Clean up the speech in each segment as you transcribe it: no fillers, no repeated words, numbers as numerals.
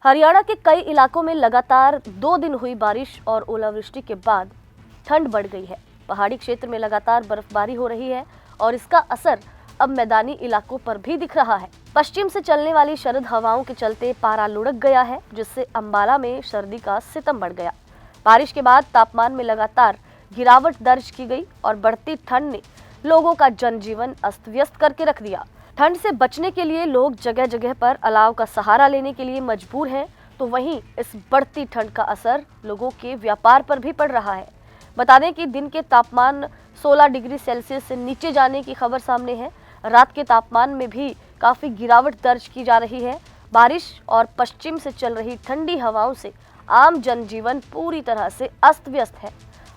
हरियाणा के कई इलाकों में लगातार 2 दिन हुई बारिश और ओलावृष्टि के बाद ठंड बढ़ गई है। पहाड़ी क्षेत्र में लगातार बर्फबारी हो रही है और इसका असर अब मैदानी इलाकों पर भी दिख रहा है। पश्चिम से चलने वाली शरद हवाओं के चलते पारा लुढ़क गया है, जिससे अंबाला में सर्दी का सितम बढ़ गया। बारिश के बाद तापमान में लगातार गिरावट दर्ज की गई और बढ़ती ठंड ने लोगों का जनजीवन अस्त व्यस्त करके रख दिया। ठंड से बचने के लिए लोग जगह जगह पर अलाव का सहारा लेने के लिए मजबूर हैं, तो वहीं इस बढ़ती ठंड का असर लोगों के व्यापार पर भी पड़ रहा है। बता दें कि दिन के तापमान 16 डिग्री सेल्सियस से नीचे जाने की खबर सामने है। रात के तापमान में भी काफी गिरावट दर्ज की जा रही है। बारिश और पश्चिम से चल रही ठंडी हवाओं से आम जनजीवन पूरी तरह से अस्त व्यस्त है।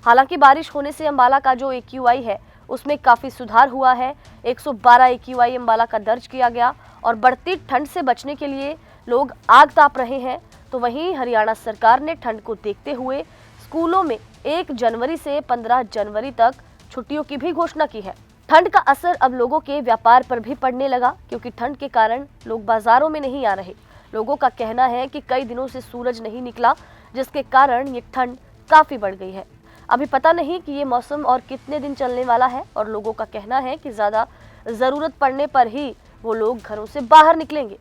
हालांकि बारिश होने से अंबाला का जो AQI है उसमें काफी सुधार हुआ है। 112 AQI अंबाला का दर्ज किया गया और बढ़ती ठंड से बचने के लिए लोग आग ताप रहे हैं। तो वहीं हरियाणा सरकार ने ठंड को देखते हुए स्कूलों में 1 जनवरी से 15 जनवरी तक छुट्टियों की भी घोषणा की है। ठंड का असर अब लोगों के व्यापार पर भी पड़ने लगा, क्योंकि ठंड के कारण लोग बाजारों में नहीं आ रहे। लोगों का कहना है कि कई दिनों से सूरज नहीं निकला, जिसके कारण ये ठंड काफी बढ़ गई है। अभी पता नहीं कि ये मौसम और कितने दिन चलने वाला है और लोगों का कहना है कि ज्यादा जरूरत पड़ने पर ही वो लोग घरों से बाहर निकलेंगे।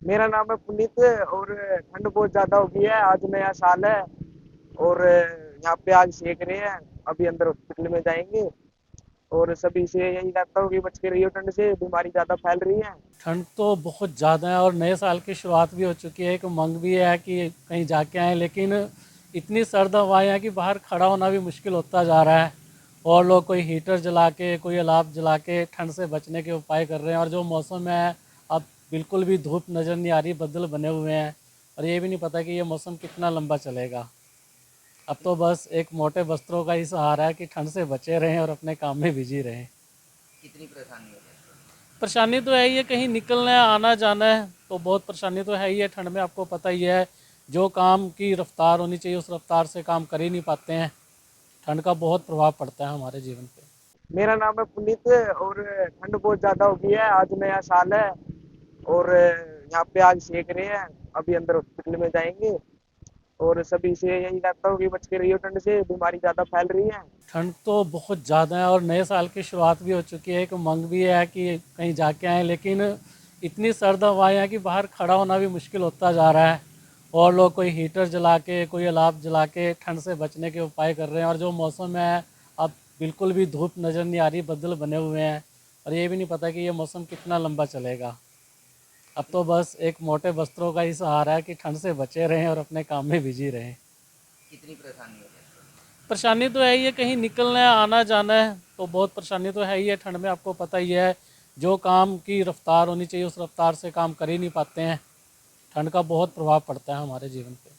मेरा नाम है पुनीत और ठंड बहुत ज्यादा हो गई है। आज नया साल है और यहाँ पे आग सेक रहे हैं। अभी अंदर हॉस्पिटल में जाएंगे और सभी से यही रहता हूँ कि बच के रहिए, ठंड से बीमारी ज्यादा फैल रही है। ठंड तो बहुत ज़्यादा है और नए साल की शुरुआत भी हो चुकी है। एक उमंग भी है कि कहीं जाके आए, लेकिन इतनी सर्द हवाएं हैं कि बाहर खड़ा होना भी मुश्किल होता जा रहा है। और लोग कोई हीटर जला के, कोई अलाव जला के ठंड से बचने के उपाय कर रहे हैं। और जो मौसम है, अब बिल्कुल भी धूप नज़र नहीं आ रही, बदल बने हुए हैं और ये भी नहीं पता कि ये मौसम कितना लंबा चलेगा। अब तो बस एक मोटे वस्त्रों का ही सहारा है कि ठंड से बचे रहें और अपने काम में बिजी रहें। कितनी परेशानी हो रही है? परेशानी तो है ही है, कहीं निकलना है, आना जाना है तो बहुत परेशानी तो है ही है। ठंड में आपको पता ही है, जो काम की रफ्तार होनी चाहिए उस रफ्तार से काम कर ही नहीं पाते हैं। ठंड का बहुत प्रभाव पड़ता है हमारे जीवन पे। मेरा नाम है पुनीत और ठंड बहुत ज्यादा हो गई है। आज नया साल है और यहाँ पे आग सेक रहे हैं। अभी अंदर हॉस्पिटल में जाएंगे और सभी से यही रहता हूँ कि बच के रहिए, ठंड से बीमारी ज्यादा फैल रही है। ठंड तो बहुत ज़्यादा है और नए साल की शुरुआत भी हो चुकी है। एक उमंग भी है कि कहीं जाके आए, लेकिन इतनी सर्द हवाएं हैं कि बाहर खड़ा होना भी मुश्किल होता जा रहा है। और लोग कोई हीटर जला के, कोई अलाव जला के ठंड से बचने के उपाय कर रहे हैं। और जो मौसम है, अब बिल्कुल भी धूप नज़र नहीं आ रही, बदल बने हुए हैं और ये भी नहीं पता कि ये मौसम कितना लंबा चलेगा। अब तो बस एक मोटे वस्त्रों का ही सहारा है कि ठंड से बचे रहें और अपने काम में बिजी रहें। कितनी परेशानी हो रही है? परेशानी तो है ही है, कहीं निकलना है, आना जाना है तो बहुत परेशानी तो है ही है। ठंड में आपको पता ही है, जो काम की रफ्तार होनी चाहिए उस रफ्तार से काम कर ही नहीं पाते हैं। ठंड का बहुत प्रभाव पड़ता है हमारे जीवन पे।